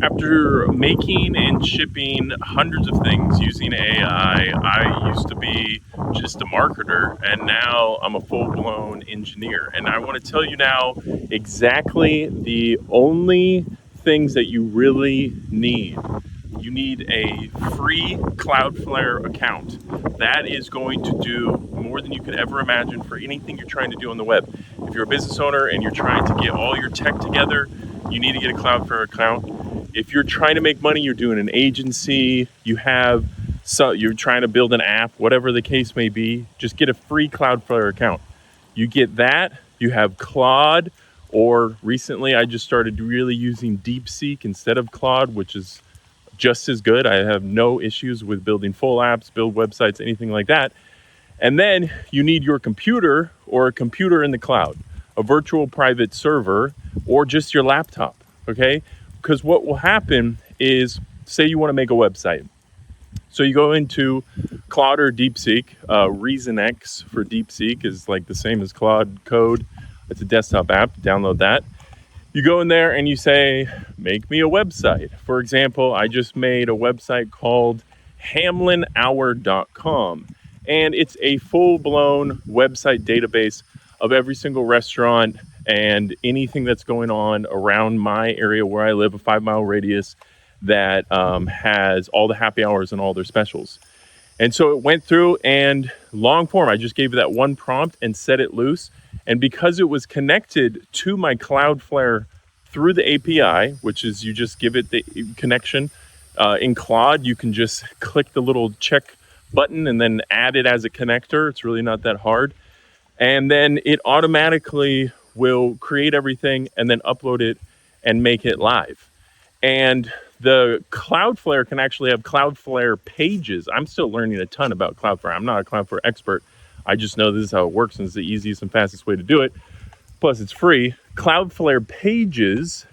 After making and shipping hundreds of things using AI, I used to be just a marketer, and now I'm a full-blown engineer. And I want to tell you now exactly the only things that you really need. You need a free Cloudflare account. That is going to do more than you could ever imagine for anything you're trying to do on the web. If you're a business owner and you're trying to get all your tech together, you need to get a Cloudflare account. If you're trying to make money, you're doing an agency, you're trying to build an app, whatever the case may be, just get a free Cloudflare account. You get that, you have Claude, or recently I just started really using DeepSeek instead of Claude, which is just as good. I have no issues with building full apps, build websites, anything like that. And then you need your computer or a computer in the cloud, a virtual private server, or just your laptop, okay? Because what will happen is, say you want to make a website. So you go into Claude or DeepSeek. ReasonX for DeepSeek is like the same as Claude Code. It's a desktop app. Download that. You go in there and you say, make me a website. For example, I just made a website called HamlinHour.com. And it's a full-blown website database of every single restaurant and anything that's going on around my area where I live, a 5-mile radius that has all the happy hours and all their specials. And so it went through, and long form, I just gave it that one prompt and set it loose. And because it was connected to my Cloudflare through the API, which is you just give it the connection, in Claude, you can just click the little check button and then add it as a connector. It's really not that hard. And then it automatically will create everything and then upload it and make it live. And the Cloudflare can actually have Cloudflare pages. I'm still learning a ton about Cloudflare. I'm not a Cloudflare expert. I just know this is how it works and it's the easiest and fastest way to do it. Plus, it's free. Cloudflare Pages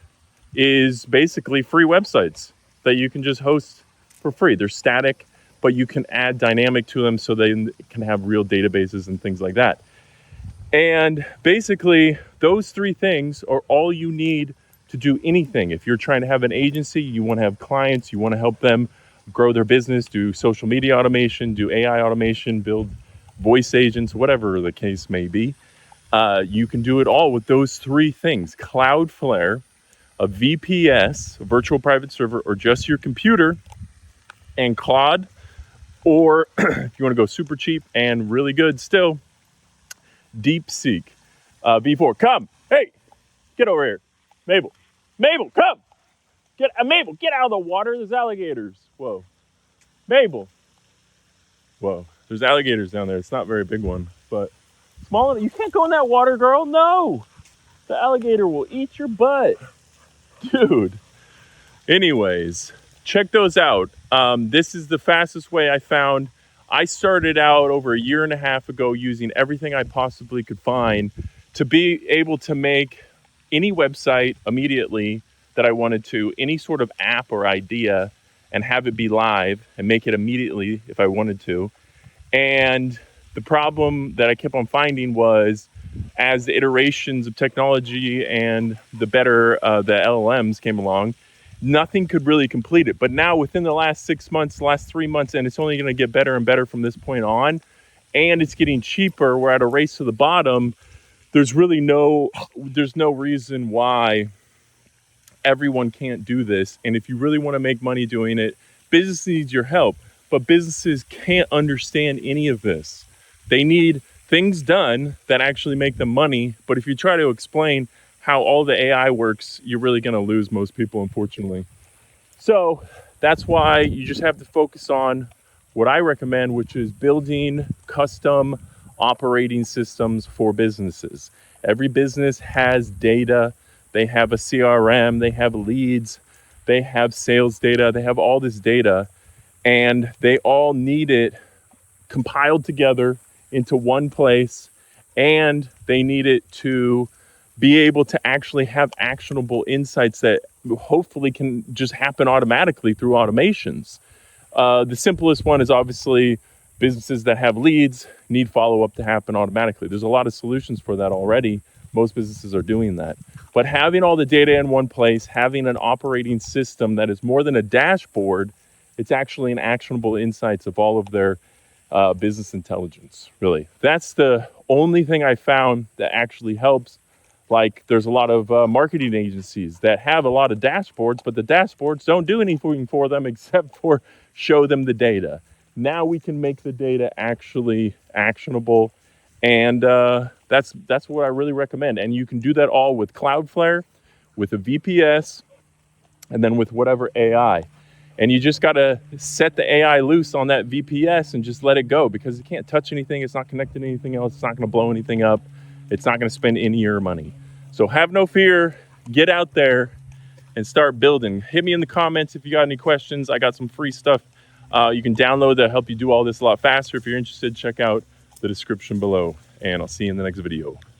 is basically free websites that you can just host for free. They're static, but you can add dynamic to them so they can have real databases and things like that. And basically, those three things are all you need to do anything. If you're trying to have an agency, you want to have clients, you want to help them grow their business, do social media automation, do AI automation, build voice agents, whatever the case may be, you can do it all with those three things: Cloudflare, a VPS, a virtual private server, or just your computer, and Claude, or if you want to go super cheap and really good still, DeepSeek. V4, come, hey, get over here. Mabel, come. Mabel, get out of the water. There's alligators. Whoa. Mabel. Whoa. There's alligators down there. It's not a very big one, but small enough. You can't go in that water, girl. No. The alligator will eat your butt. Dude. Anyways, check those out. This is the fastest way I found. I started out over a year and a half ago using everything I possibly could find to be able to make any website immediately that I wanted to, any sort of app or idea, and have it be live and make it immediately if I wanted to. And the problem that I kept on finding was, as the iterations of technology and the better the LLMs came along, nothing could really complete it. But now within the last 6 months, last 3 months, and it's only going to get better and better from this point on, and it's getting cheaper, we're at a race to the bottom. There's no reason why everyone can't do this. And if you really want to make money doing it, business needs your help, but businesses can't understand any of this. They need things done that actually make them money. But if you try to explain how all the AI works, you're really going to lose most people, unfortunately. So that's why you just have to focus on what I recommend, which is building custom operating systems for businesses. Every business has data. They have a CRM, they have leads, they have sales data, they have all this data, and they all need it compiled together into one place, and they need it to be able to actually have actionable insights that hopefully can just happen automatically through automations. The simplest one is obviously businesses that have leads need follow-up to happen automatically. There's a lot of solutions for that already, Most businesses are doing that. But having all the data in one place, having an operating system that is more than a dashboard, it's actually an actionable insights of all of their business intelligence, really. That's the only thing I found that actually helps. Like, there's a lot of marketing agencies that have a lot of dashboards, but the dashboards don't do anything for them except for show them the data. Now we can make the data actually actionable, and that's what I really recommend. And you can do that all with Cloudflare, with a VPS, and then with whatever AI. And you just got to set the AI loose on that VPS and just let it go, because it can't touch anything. It's not connected to anything else. It's not going to blow anything up. It's not going to spend any of your money. So have no fear. Get out there and start building. Hit me in the comments if you got any questions. I got some free stuff you can download to help you do all this a lot faster. If you're interested, check out the description below. And I'll see you in the next video.